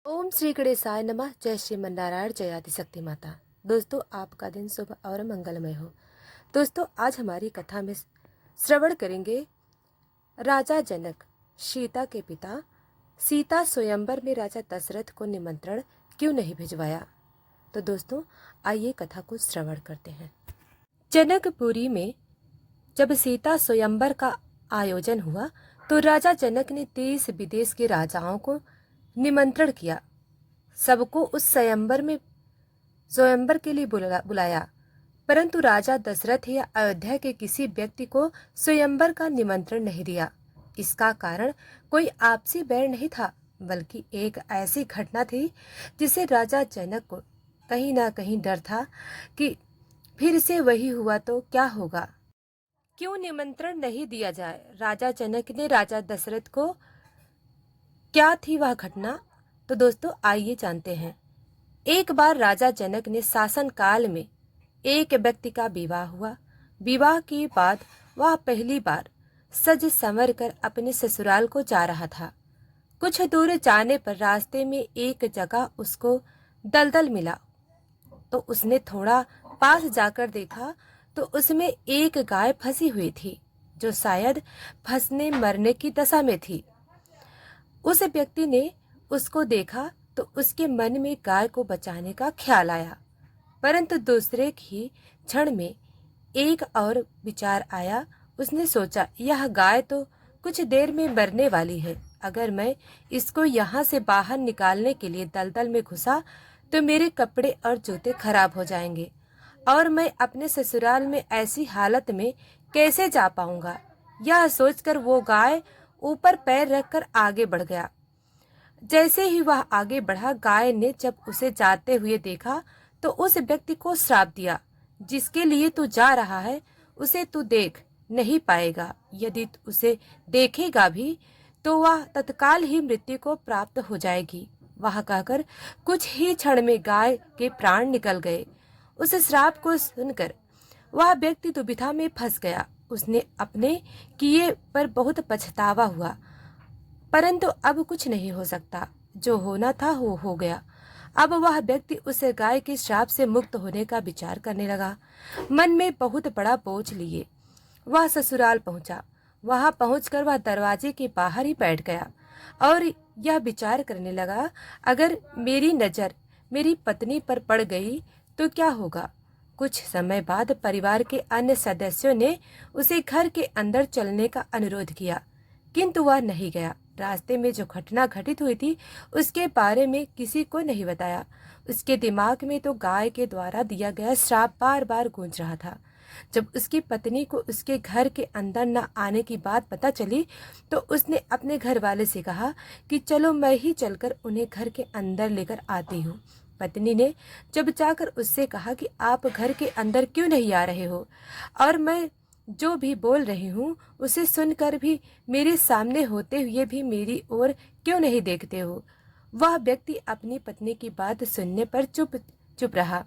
ओम श्री गणेशाय नमः। जय श्रीमन्नारायण, जय आदिशक्ति माता। दोस्तों, आपका दिन शुभ और मंगलमय हो। दोस्तों, आज हमारी कथा में श्रवण करेंगे राजा जनक, सीता के पिता। सीता स्वयंवर में राजा दशरथ को निमंत्रण क्यों नहीं भिजवाया। तो दोस्तों, आइए कथा को श्रवण करते हैं। जनकपुरी में जब सीता स्वयंवर का आयोजन हुआ तो राजा जनक ने देश विदेश के राजाओं को निमंत्रण किया। सबको उस स्वयंवर के लिए बुलाया, परंतु राजा दशरथ या अयोध्या के किसी व्यक्ति को स्वयंवर का निमंत्रण नहीं दिया। इसका कारण कोई आपसी बैर नहीं था, बल्कि एक ऐसी घटना थी जिसे राजा जनक को कहीं ना कहीं डर था कि फिर से वही हुआ तो क्या होगा। क्यों निमंत्रण नहीं दिया जाए? राजा जनक ने राजा दशरथ को क्या थी वह घटना? तो दोस्तों, आइए जानते हैं। एक बार राजा जनक ने शासन काल में एक व्यक्ति का विवाह हुआ। विवाह के बाद वह पहली बार सज संवर कर अपने ससुराल को जा रहा था। कुछ दूर जाने पर रास्ते में एक जगह उसको दलदल मिला, तो उसने थोड़ा पास जाकर देखा तो उसमें एक गाय फंसी हुई थी, जो शायद फंसने मरने की दशा में थी। उस व्यक्ति ने उसको देखा तो उसके मन में गाय को बचाने का ख्याल आया, परंतु दूसरे ही क्षण में एक और विचार आया। उसने सोचा, यह गाय तो कुछ देर में मरने वाली है। अगर मैं इसको यहाँ से बाहर निकालने के लिए दलदल में घुसा तो मेरे कपड़े और जूते खराब हो जाएंगे और मैं अपने ससुराल में ऐसी हालत में कैसे जा पाऊंगा। यह सोचकर वो गाय ऊपर पैर रखकर आगे बढ़ गया। जैसे ही वह आगे बढ़ा, गाय ने जब उसे जाते हुए देखा तो उस व्यक्ति को श्राप दिया, जिसके लिए तू जा रहा है उसे तू देख नहीं पाएगा। यदि उसे देखेगा भी तो वह तत्काल ही मृत्यु को प्राप्त हो जाएगी। वह कहकर कुछ ही क्षण में गाय के प्राण निकल गए। उस श्राप को सुनकर वह व्यक्ति दुविधा में फंस गया। उसने अपने किए पर बहुत पछतावा हुआ, परंतु अब कुछ नहीं हो सकता। जो होना था वो हो गया। अब वह व्यक्ति उस गाय के श्राप से मुक्त होने का विचार करने लगा। मन में बहुत बड़ा बोझ लिए वह ससुराल पहुंचा। वहां पहुंचकर वह दरवाजे के बाहर ही बैठ गया और यह विचार करने लगा, अगर मेरी नजर मेरी पत्नी पर पड़ गई तो क्या होगा। कुछ समय बाद परिवार के अन्य सदस्यों ने उसे घर के अंदर चलने का अनुरोध किया, किंतु वह नहीं गया। रास्ते में जो घटना घटित हुई थी उसके बारे में किसी को नहीं बताया। उसके दिमाग में तो गाय के द्वारा दिया गया श्राप बार बार गूंज रहा था। जब उसकी पत्नी को उसके घर के अंदर न आने की बात पता चली तो उसने अपने घर वाले से कहा कि चलो मैं ही चलकर उन्हें घर के अंदर लेकर आती हूँ। पत्नी ने जब जाकर उससे कहा कि आप घर के अंदर क्यों नहीं आ रहे हो, और मैं जो भी बोल रही हूँ उसे सुनकर भी मेरे सामने होते हुए भी मेरी ओर क्यों नहीं देखते हो। वह व्यक्ति अपनी पत्नी की बात सुनने पर चुप चुप रहा।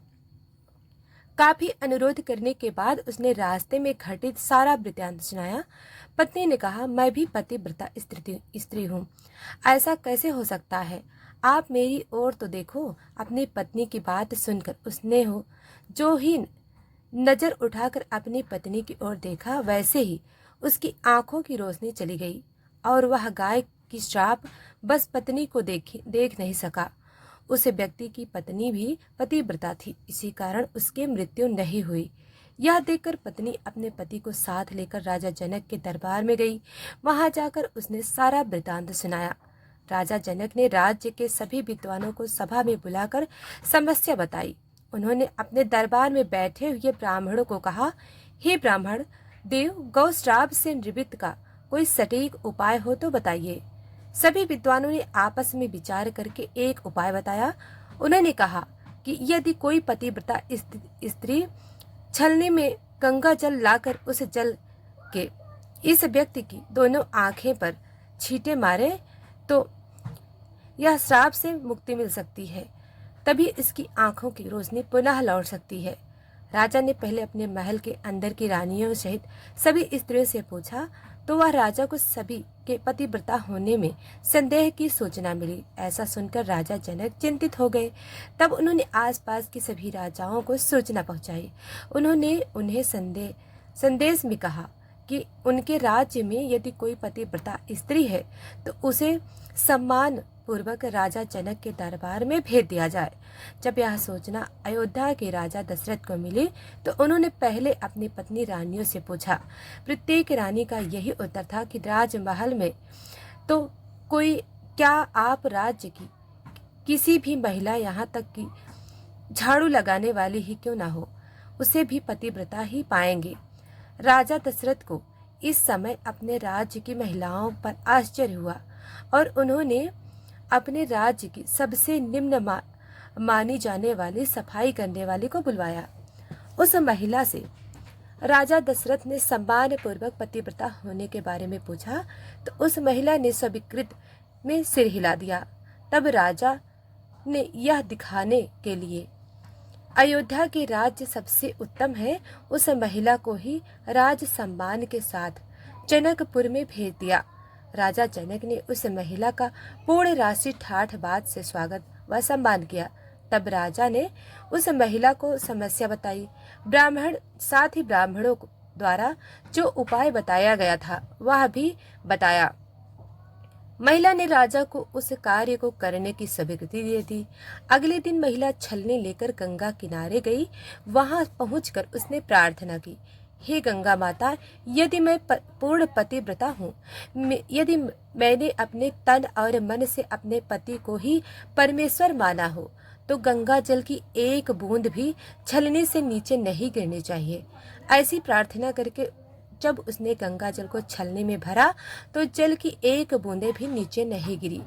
काफी अनुरोध करने के बाद उसने रास्ते में घटित सारा वृत्तांत सुनाया। पत्नी ने कहा, मैं भी पतिव्रता स्त्री हूँ, ऐसा कैसे हो सकता है। आप मेरी ओर तो देखो। अपनी पत्नी की बात सुनकर उसने जो ही नजर उठाकर अपनी पत्नी की ओर देखा, वैसे ही उसकी आंखों की रोशनी चली गई और वह गाय की श्राप बस पत्नी को देख नहीं सका। उस व्यक्ति की पत्नी भी पतिव्रता थी, इसी कारण उसकी मृत्यु नहीं हुई। यह देखकर पत्नी अपने पति को साथ लेकर राजा जनक के दरबार में गई। वहां जाकर उसने सारा वृतांत सुनाया। राजा जनक ने राज्य के सभी विद्वानों को सभा में बुलाकर समस्या बताई। उन्होंने अपने दरबार में बैठे हुए ब्राह्मणों को कहा, हे ब्राह्मण देव, गौ श्राप से निवृत्त का कोई सटीक उपाय हो तो बताइए। सभी विद्वानों ने आपस में विचार करके एक उपाय बताया। उन्होंने कहा कि यदि कोई पतिव्रता स्त्री छलनी में गंगा जल लाकर उस जल के इस व्यक्ति की दोनों आंखें पर छींटे मारे तो यह श्राप से मुक्ति मिल सकती है, तभी इसकी आंखों की रोशनी पुनः लौट सकती है। राजा ने पहले अपने महल के अंदर की रानियों सहित सभी स्त्रियों से पूछा, तो वह राजा को सभी के पतिव्रता होने में संदेह की सूचना मिली। ऐसा सुनकर राजा जनक चिंतित हो गए। तब उन्होंने आसपास के सभी राजाओं को सूचना पहुंचाई। उन्होंने उन्हें संदेश में कहा कि उनके राज्य में यदि कोई पतिव्रता स्त्री है तो उसे सम्मान पूर्वक राजा जनक के दरबार में भेज दिया जाए। जब यह सूचना अयोध्या के राजा दशरथ को मिली तो उन्होंने पहले अपनी पत्नी रानियों से पूछा। प्रत्येक रानी का यही उत्तर था कि राजमहल में तो कोई क्या आप राज्य की किसी भी महिला, यहाँ तक कि झाड़ू लगाने वाली ही क्यों ना हो, उसे भी पतिव्रता ही पाएंगे। राजा दशरथ को इस समय अपने राज्य की महिलाओं पर आश्चर्य हुआ और उन्होंने अपने राज्य की सबसे निम्न मानी जाने वाली सफाई करने वाली को बुलवाया। उस महिला से राजा दशरथ ने सम्मान पूर्वक पतिव्रता होने के बारे में पूछा तो उस महिला ने स्वीकृत में सिर हिला दिया। तब राजा ने यह दिखाने के लिए अयोध्या के राज्य सबसे उत्तम है, उस महिला को ही राज सम्मान के साथ जनकपुर में भेज दिया। राजा जनक ने उस महिला का पूर्ण राशि ठाठ बात से स्वागत व सम्मान किया। तब राजा ने उस महिला को समस्या बताई। साथ ही ब्राह्मणों द्वारा जो उपाय बताया गया था वह भी बताया। महिला ने राजा को उस कार्य को करने की स्वीकृति दे दी। अगले दिन महिला छलनी लेकर गंगा किनारे गई। वहां पहुंचकर उसने प्रार्थना की, हे गंगा माता, यदि मैं पूर्ण पतिव्रता हूँ, यदि मैंने अपने तन और मन से अपने पति को ही परमेश्वर माना हो, तो गंगा जल की एक बूंद भी छलनी से नीचे नहीं गिरनी चाहिए। ऐसी प्रार्थना करके जब उसने गंगा जल को छलनी में भरा तो जल की एक बूंदे भी नीचे नहीं गिरी।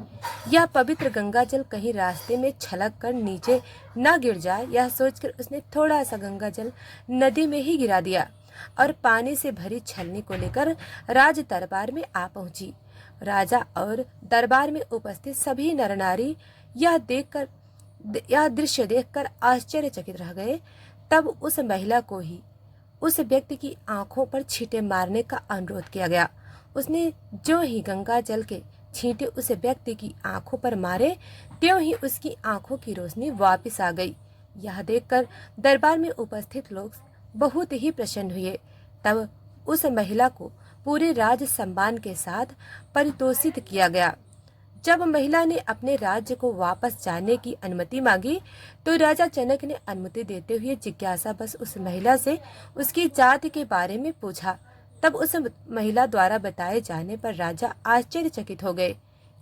यह पवित्र गंगा जल कहीं रास्ते में छलक कर नीचे न गिर जाए, यह सोचकर उसने थोड़ा सा गंगा जल नदी में ही गिरा दिया और पानी से भरी छलनी को लेकर राज दरबार में आ पहुंची। राजा और दरबार में उपस्थित सभी नर नारी यह दृश्य देखकर आश्चर्यचकित रह गए। तब उस महिला को ही उस व्यक्ति की आंखों पर छींटे मारने का अनुरोध किया गया। उसने जो ही गंगा जल के छींटे उस व्यक्ति की आंखों पर मारे, त्यों ही उसकी आंखों की रोशनी वापस आ गई। यह देखकर दरबार में उपस्थित लोग बहुत ही प्रसन्न हुए। तब उस महिला को पूरे राज सम्मान के साथ परितोषित किया गया। जब महिला ने अपने राज्य को वापस जाने की अनुमति मांगी तो राजा जनक ने अनुमति देते हुए जिज्ञासा बस उस महिला से उसकी जाति के बारे में पूछा। तब उस महिला द्वारा बताए जाने पर राजा आश्चर्यचकित हो गए।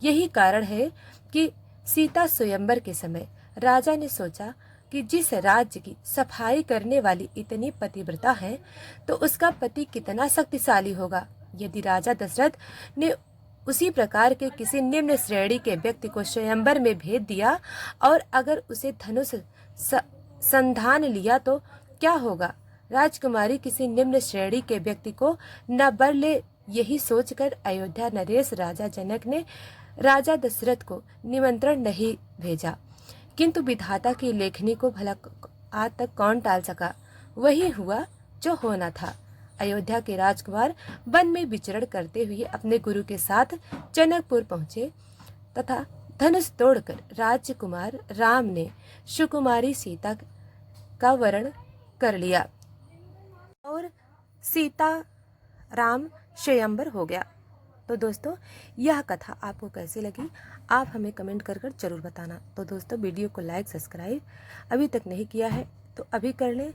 यही कारण है कि सीता स्वयंवर के समय राजा ने सोचा कि जिस राज्य की सफाई करने वाली इतनी पतिव्रता है तो उसका पति कितना शक्तिशाली होगा। यदि राजा दशरथ ने उसी प्रकार के किसी निम्न श्रेणी के व्यक्ति को स्वयंवर में भेज दिया और अगर उसे धनुष संधान लिया तो क्या होगा। राजकुमारी किसी निम्न श्रेणी के व्यक्ति को न बर ले, यही सोचकर अयोध्या नरेश राजा जनक ने राजा दशरथ को निमंत्रण नहीं भेजा। किंतु विधाता की लेखनी को भला आज तक कौन टाल सका। वही हुआ जो होना था। अयोध्या के राजकुमार वन में विचरण करते हुए अपने गुरु के साथ जनकपुर पहुंचे तथा धनुष तोड़कर राजकुमार राम ने सुकुमारी सीता का वरण कर लिया और सीता राम स्वयंवर हो गया। तो दोस्तों, यह कथा आपको कैसी लगी आप हमें कमेंट कर जरूर बताना। तो दोस्तों, वीडियो को लाइक सब्सक्राइब अभी तक नहीं किया है तो अभी कर लें